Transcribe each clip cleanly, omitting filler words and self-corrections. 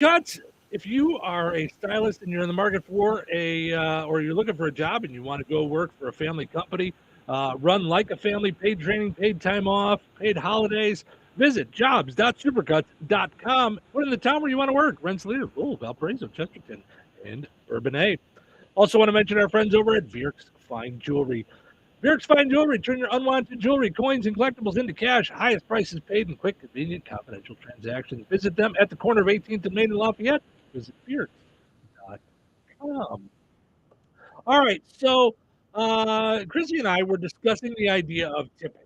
Guts, if you are a stylist and you're in the market for or you're looking for a job and you want to go work for a family company, run like a family, paid training, paid time off, paid holidays, visit jobs.supercuts.com. Put in the town where you want to work. Rensselaer, Lowell, Valparaiso, Chesterton, and Bourbonnais. Also want to mention our friends over at Vierk's Fine Jewelry. Vierk's Fine Jewelry. Turn your unwanted jewelry, coins, and collectibles into cash. Highest prices paid in quick, convenient, confidential transactions. Visit them at the corner of 18th and Main in Lafayette. Visit Vierks.com. All right, so Chrissy and I were discussing the idea of tipping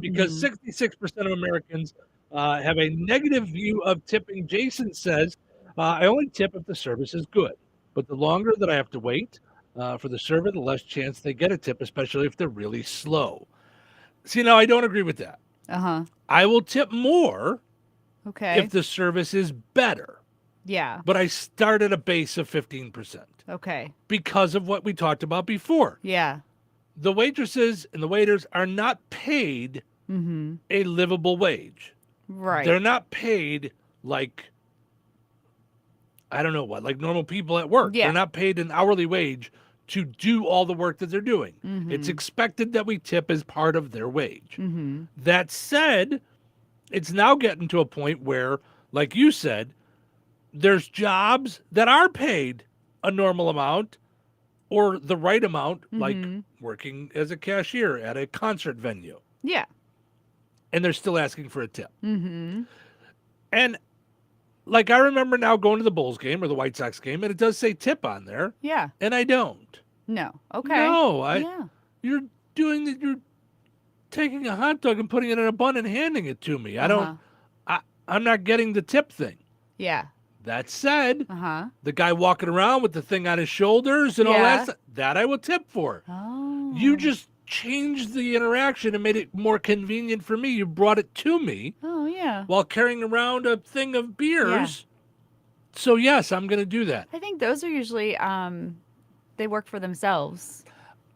because Mhm. 66% of Americans have a negative view of tipping. Jason says, I only tip if the service is good, but the longer that I have to wait for the server, the less chance they get a tip, especially if they're really slow. See, now I don't agree with that. Uh-huh. I will tip more if Okay. the service is better, Yeah. but I start at a base of 15% Okay. because of what we talked about before. Yeah. The waitresses and the waiters are not paid Mhm. a livable wage. Right. They're not paid like, I don't know what, like normal people at work. They're Yeah. not paid an hourly wage to do all the work that they're doing. It's Mhm. expected that we tip as part of their wage. Mhm. That said, it's now getting to a point where, like you said, there's jobs that are paid a normal amount or the right amount, like Mhm. working as a cashier at a concert venue, Yeah. and they're still asking for a tip. Mhm. And like I remember now going to the Bulls game or the White Sox game, and it does say tip on there, Yeah. and I don't. No. Okay. No, Yeah. you're doing that. You're taking a hot dog and putting it in a bun and handing it to me. I don't. Uh-huh. I'm not getting the tip thing. Yeah. That said, Uh-huh. the guy walking around with the thing on his shoulders and all that Yeah. stuff, that I will tip for. You Oh. just changed the interaction and made it more convenient for me. You brought it to me Oh, yeah. while carrying around a thing of Yeah. beers. So yes, I'm going to do that. I think those are usually they work for themselves.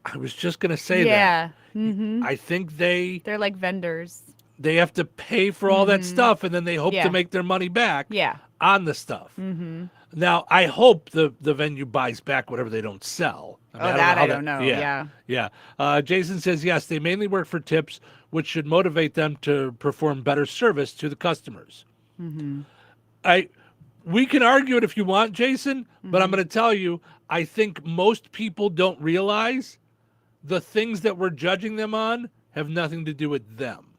I was just going to say that. Yeah. Mhm. I think they They're like vendors. they have to pay for all that Mhm. stuff and then they hope to Yeah. make their money back Yeah. on the stuff. Mhm. Now, I hope the venue buys back whatever they don't sell. I mean, Oh, I don't know that how I that. don't know. Yeah, Yeah. yeah. Jason says yes. They mainly work for tips, which should motivate them to perform better service to the customers. Mhm. I we can argue it if you want, Jason, but I'm Mhm. going to tell you, I think most people don't realize the things that we're judging them on have nothing to do with them.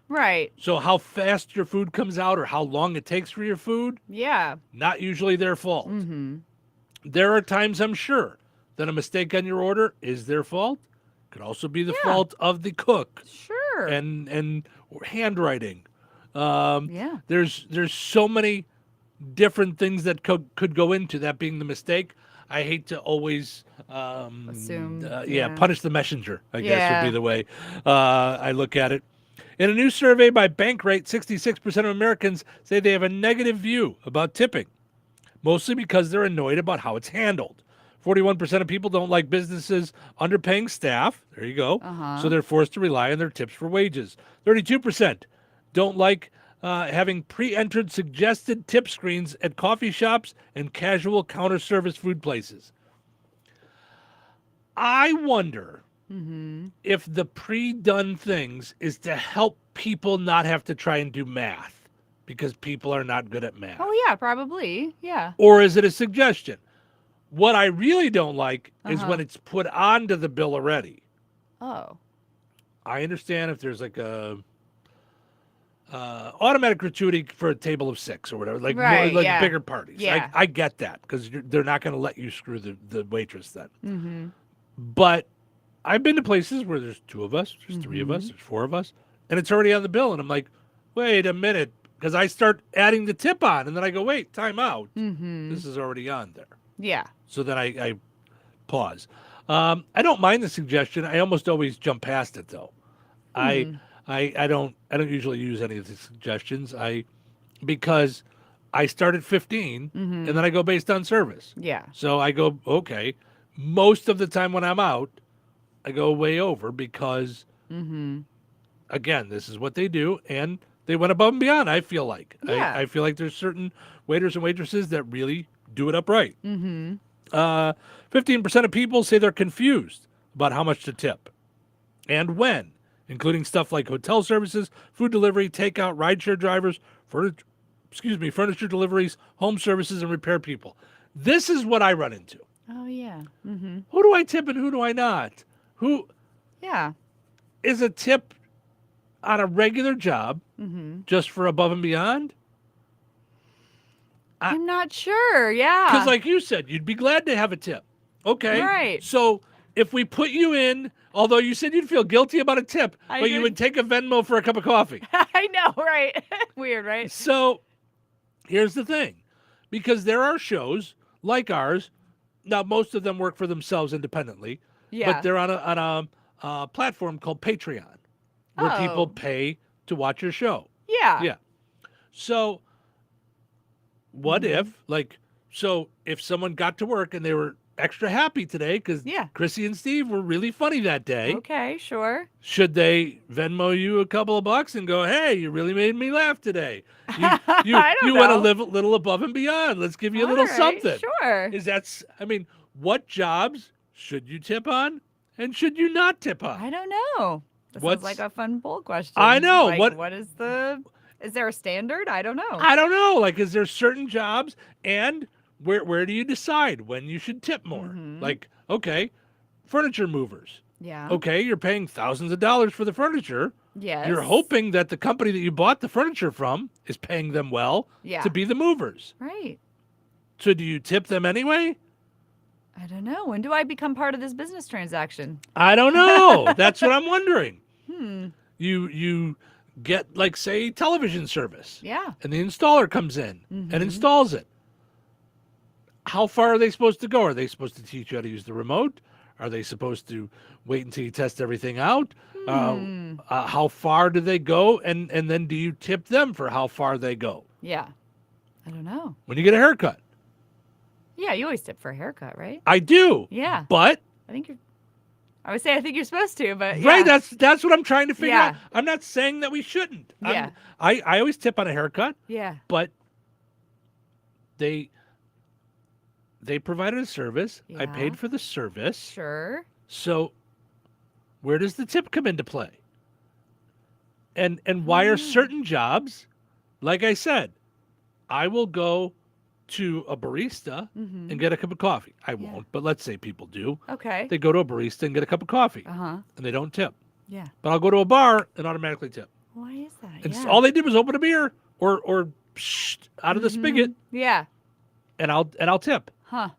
Right. So how fast your food comes out or how long it takes for your food, Yeah. not usually their fault. Mhm. There are times I'm sure that a mistake on your order is their fault. Could also be the Yeah. fault of the cook Sure. and handwriting. Um, Yeah. there's so many different things that could go into that being the mistake. I hate to always, Assume. Yeah. punish the messenger, I guess would be Yeah. the way I look at it. In a new survey by Bankrate, 66% of Americans say they have a negative view about tipping, mostly because they're annoyed about how it's handled. 41% of people don't like businesses underpaying staff. There you go. So Uh-huh. they're forced to rely on their tips for wages. 32% don't like having pre entered suggested tip screens at coffee shops and casual counter service food places. I wonder Mhm. if the pre done things is to help people not have to try and do math because people are not good at math. Oh yeah, probably. Yeah. Or is it a suggestion? What I really don't like is Uh-huh. when it's put onto the bill already. Oh. I understand if there's like a automatic gratuity for a table of six or whatever, like more Right. like Yeah. bigger parties. Yeah. I get that because they're not going to let you screw the waitress then. Mhm. But I've been to places where there's two of us, there's three of us, Mhm. there's four of us, and it's already on the bill, and I'm like, wait a minute, because I start adding the tip on, and then I go, wait, time out. Mhm. This is already on there. Yeah. So then I pause. I don't mind the suggestion. I almost always jump past it though. I Hmm. I don't usually use any of the suggestions. Because I start at 15 and Mhm. then I go based on service. Yeah. So I go, okay. Most of the time when I'm out, I go way over because Mhm. again, this is what they do and They went above and beyond, I feel like. Yeah. I feel like there's certain waiters and waitresses that really do it upright. Mm-hmm. 15% of people say they're confused about how much to tip and when, including stuff like hotel services, food delivery, takeout, rideshare drivers, furniture deliveries, home services, and repair people. This is what I run into. Oh, yeah. Mm-hmm. Who do I tip and who do I not? Who Yeah. is a tip on a regular job Mm-hmm. just for above and beyond? I'm not sure. Yeah. Because like you said, you'd be glad to have a tip. Okay. Right. So if we put you in, although you said you'd feel guilty about a tip, I but you did. would take a Venmo for a cup of coffee. I know, right? Weird, right? So here's the thing. Because there are shows like ours, now most of them work for themselves independently, Yeah. but they're on a platform called Patreon where people Oh. pay to watch your show. Yeah. Yeah. So what Mm-hmm. if someone got to work and they were extra happy today because Yeah. Chrissy and Steve were really funny that day, Okay, sure. should they Venmo you a couple of bucks and go, hey, you really made me laugh today? You I don't went a know. little above and beyond. Let's give you a All little right, something. Sure. What jobs should you tip on and should you not tip on? I don't know. That What's- sounds like a fun poll question. I know. Like, is there a standard? I don't know. I don't know. Like, is there certain jobs and where do you decide when you should tip more? Mhm. Like, okay, furniture movers. Yeah. Okay, you're paying thousands of dollars for the furniture. Yes. You're hoping that the company that you bought the furniture from is paying them well Yeah. to be the movers. Right. So do you tip them anyway? I don't know. When do I become part of this business transaction? I don't know. That's what I'm wondering. Hmm. You get, like, say, television service, Yeah. and the installer comes in Mhm. and installs it. How far are they supposed to go? Are they supposed to teach you how to use the remote? Are they supposed to wait until you test everything out? How far do they go? And then do you tip them for how far they go? Yeah. I don't know. When you get a haircut, Yeah, you always tip for a haircut, right? I do. Yeah. But I would say I think you're supposed to, but yeah. right, that's what I'm trying to figure Yeah. out. I'm not saying that we shouldn't. Yeah. I always tip on a haircut, Yeah. but they provided a service. I Yeah. paid for the service. Sure. So where does the tip come into play? And why are certain jobs, like I said, I will go to a barista Mm-hmm. and get a cup of coffee. I won't, but let's say people do. Okay. They go to a barista and get a cup of coffee Uh-huh. and they don't tip. Yeah. But I'll go to a bar and automatically tip. Why is that? And Yeah. all they did was open a beer or out of the spigot Yeah. and I'll tip. Huh.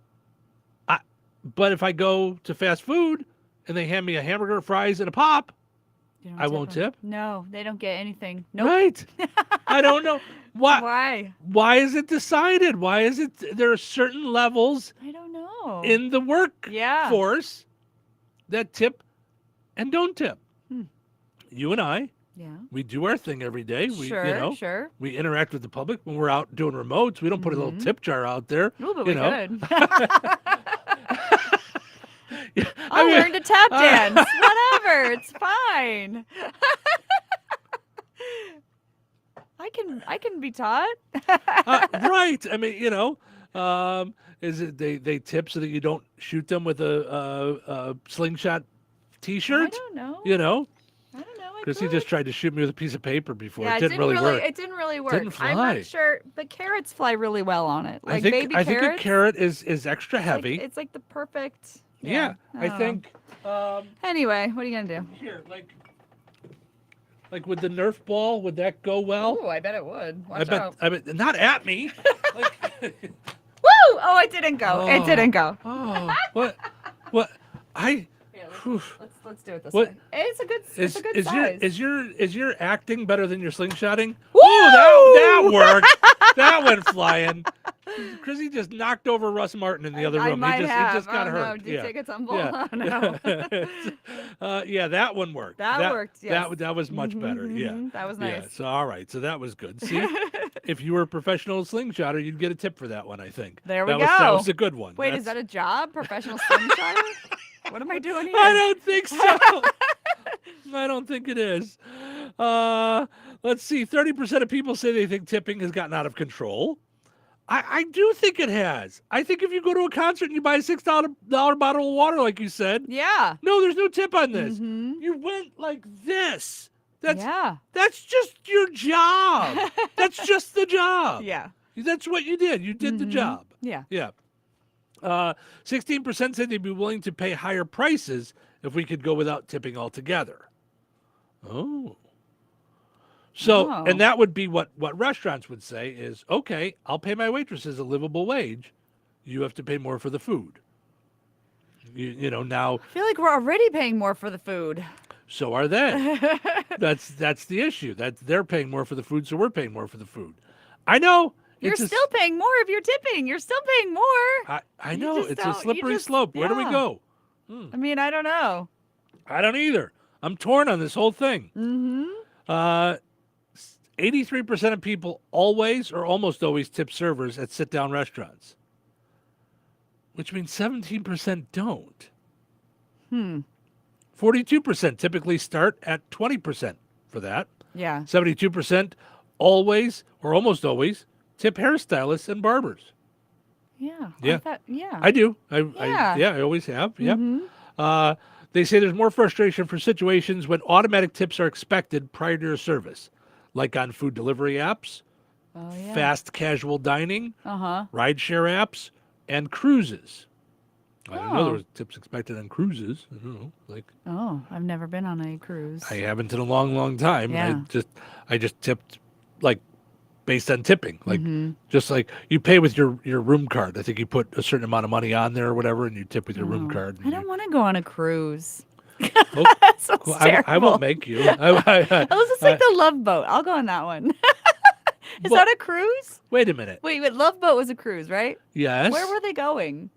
But if I go to fast food and they hand me a hamburger, fries, and a pop, You don't I won't them? tip. No, they don't get anything. Nope. right? I don't know. Why? Why is it decided? Why is it there are certain levels I don't know. in the Yeah. workforce that tip and don't tip? Hmm. You and I, Yeah. we do our thing every day. We Sure. we interact with the public when we're out doing remotes. We don't put a little Mhm. tip jar out there. Ooh, but you we know? could. I I'll mean, learn to tap dance. Whatever. It's fine. I can be taught. right. I mean, is it they tip so that you don't shoot them with a slingshot I T-shirt? don't know. You know, I don't know. I because he could. just tried to shoot me with a piece of paper before. Yeah, It didn't really work. It didn't really work. Didn't I'm fly. not sure, but carrots fly really well on it. Like I think baby I think carrots. a carrot is extra heavy. It's like the perfect. yeah, I don't know. think. Anyway, what are you gonna do? Here, like with the Nerf ball, would that go well? Oh, I bet it would. I bet not at me. Like, Woo! Oh, it didn't go. Oh. It didn't go. oh, what? Here, Whew. let's do it this What- way. It's a good size. Is your acting better than your slingshotting? Woo! Oh, that worked. That went flying. Chrissy just knocked over Russ Martin in the other room. I might he have. just got oh, hurt. No. Did you take a tumble? Yeah. Oh, no. Yeah, that one worked. That worked, yes. That was much better. Yeah. Mhm, that was Yeah. nice. So all right. So that was good. See, if you were a professional slingshotter, you'd get a tip for that one. I think. There we That go. was a good one. Wait, is that a job? Professional slingshotter? What am I doing here? I don't think so. I don't think it is. Let's see. 30% of people say they think tipping has gotten out of control. I do think it has. I think if you go to a concert and you buy a $6 bottle of water, like you said, Yeah. no, there's no tip on this. Mm-hmm. You went like this. Yeah. That's just your job. That's just the job. Yeah. That's what you did. You did the job. Yeah. Yeah. 16% said they'd be willing to pay higher prices if we could go without tipping altogether. Oh. So, Oh. and that would be what restaurants would say is, okay, I'll pay my waitresses a livable wage. You have to pay more for the food. You know, now. I feel like we're already paying more for the food. So are they. That's the issue. That they're paying more for the food, so we're paying more for the food. I know. You're still paying more if you're tipping. You're still paying more. I know. It's a slippery slope. Where do we go? I mean, I don't know. I don't either. I'm torn on this whole thing. 83% of people always or almost always tip servers at sit-down restaurants, which means 17% don't. 42% typically start at 20% for that. Yeah. 72% always or almost always tip hairstylists and barbers. Yeah. Yeah. Yeah. I do. I always have. Yeah. They say there's more frustration for situations when automatic tips are expected prior to your service, like on food delivery apps, fast casual dining, rideshare apps, and cruises. I didn't know there was tips expected on cruises. I don't know, I've never been on a cruise. I haven't in a long, long time. Yeah. I just tipped like based on tipping, like just like you pay with your room card. I think you put a certain amount of money on there or whatever, and you tip with your room card. I don't want to go on a cruise. Oh, Sounds well, terrible. I won't make you. Unless it's like the Love Boat. I'll go on that one. Is that a cruise? Wait a minute. Wait, but Love Boat was a cruise, right? Yes. Where were they going?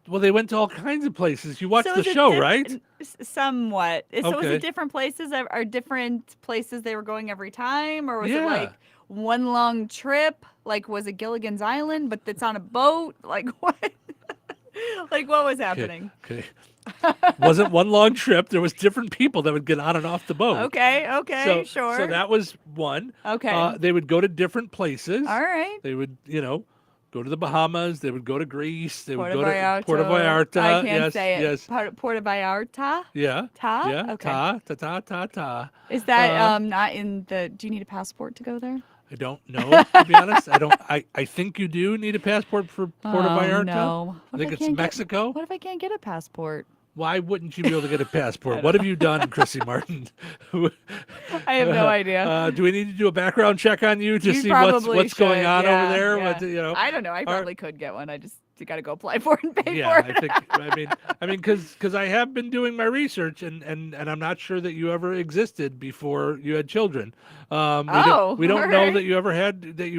Well, they went to all kinds of places. You watched So the is it show, right? Somewhat. So was Okay. it different places? Are different places they were going every time? Or was it Yeah. like one long trip? Like, was it Gilligan's Island, but it's on a boat? Like, what? Like, what was happening? Okay. Wasn't one long trip. There was different people that would get on and off the boat. Okay, sure. So that was one. Okay. They would go to different places. All right. They would, go to the Bahamas. They would go to Greece. They would Puerto go to Puerto Vallarta. I can't yes, say it. yes. Puerto Vallarta? Yeah. Ta? Yeah. Okay. Ta. Is that not in the... Do you need a passport to go there? I don't know, to be honest. I think you do need a passport for Puerto Vallarta. No. I think it's Mexico. What if I can't get a passport? Why wouldn't you be able to get a passport? What have you done, Chrissy Martin? I have no idea. Do we need to do a background check on you to You see probably what's going should. on Yeah, over there? yeah. I don't know. I probably could get one. I just got to go apply for it and pay Yeah, for it. I mean, because I have been doing my research, and I'm not sure that you ever existed before you had children. We don't know right. that you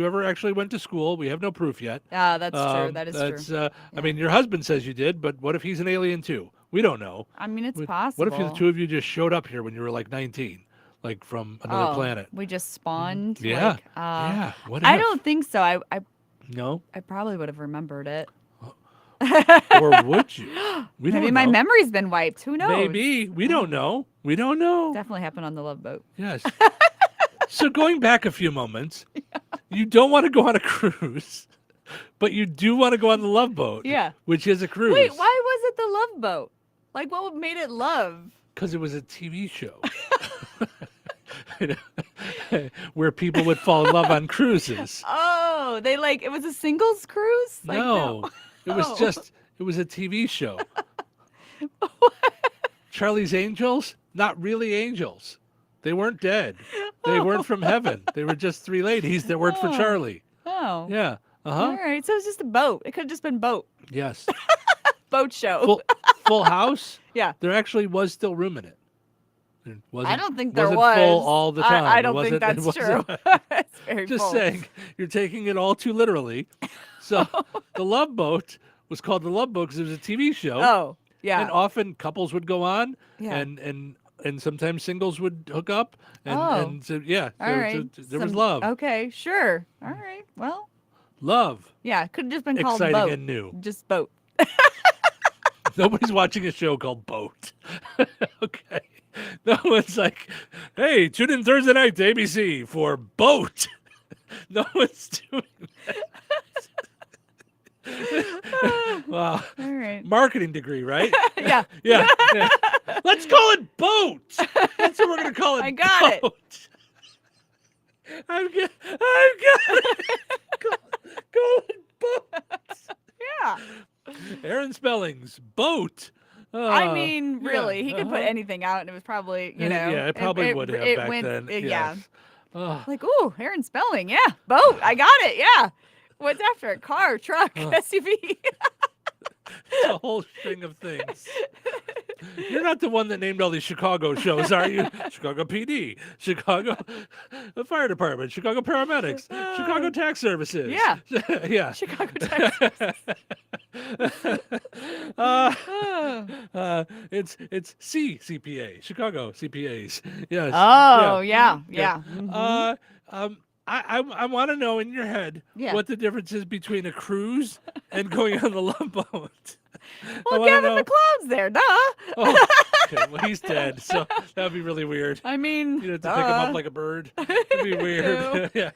ever actually went to school. We have no proof yet. That's true. That is true. I mean, your husband says you did, but what if he's an alien too? We don't know. I mean, it's possible. What if the two of you just showed up here when you were like 19, like from another planet? We just spawned. Yeah. Like, yeah. What I if? don't think so. I No. I probably would have remembered it. Or would you? We don't Maybe know. my memory's been wiped. Who knows? Maybe. We don't know. We don't know. Definitely happened on the Love Boat. Yes. So going back a few moments, you don't want to go on a cruise, but you do want to go on the Love Boat. Yeah. Which is a cruise. Wait, why was it the Love Boat? Like, what made it love? Because it was a TV show. Where people would fall in love on cruises. Oh, it was a singles cruise? Like, No. It was Oh. it was a TV show. Charlie's Angels? Not really angels. They weren't dead. They weren't from heaven. They were just three ladies that worked for Charlie. Oh. Yeah. All right. So it was just a boat. It could have just been boat. Yes. Boat show. Full house? Yeah. There actually was still room in it. It I don't think there was. wasn't full all the time. I It don't think wasn't- that's it true. wasn't- It's very Just full. saying, you're taking it all too literally. So the Love Boat was called the Love Boat because it was a TV show. Oh, yeah. And often couples would go on, Yeah. and sometimes singles would hook up, and, Oh. and so, yeah, All so, right. there was love. Okay, sure. All right. Well, Love, yeah, could have just been called exciting boat. and new. Just boat. Nobody's watching a show called Boat. Okay. No one's like, hey, tune in Thursday night to ABC for Boat. No one's doing that. Wow. All right. Marketing degree, right? Yeah. Yeah. Let's call it Boat. That's what we're going to call it. I got Boat. I've got it. Call it Boat. Yeah. Aaron Spellings, Boat. I mean, really, yeah, he could put anything out, and it was probably, you know. Yeah, it probably would have back then. Yeah. Oh. Like, ooh, Aaron Spelling, yeah. Boat, I got it, yeah. What's after it? Car, truck, SUV. It's a whole string of things. You're not the one that named all these Chicago shows, are you? Chicago PD, Chicago the Fire Department, Chicago Paramedics, Chicago Tax Services. Yeah. Yeah. Chicago Tax Services. It's CPA, Chicago CPAs. Yes. Oh, yeah. Mhm. I want to know in your head what the difference is between a cruise and going on the Love Boat. Well, Gavin McLeod's there, duh. Oh, okay. Well, he's dead, so that would be really weird. I mean, You know, to pick him up like a bird. It'd be weird. Yeah.